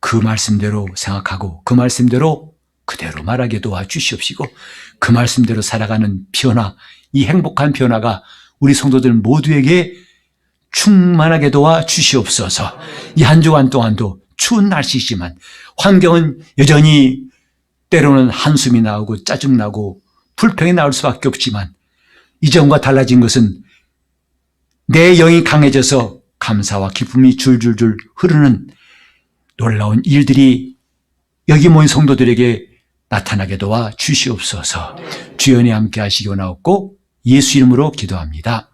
그 말씀대로 생각하고 그 말씀대로 그대로 말하게 도와 주시옵시고 그 말씀대로 살아가는 변화, 이 행복한 변화가 우리 성도들 모두에게 충만하게 도와 주시옵소서. 이 한 주간 동안도 추운 날씨지만 환경은 여전히 때로는 한숨이 나오고 짜증나고 불평이 나올 수밖에 없지만 이전과 달라진 것은 내 영이 강해져서 감사와 기쁨이 줄줄줄 흐르는 놀라운 일들이 여기 모인 성도들에게 나타나게 도와 주시옵소서. 주연이 함께 하시기 원하옵고 예수 이름으로 기도합니다.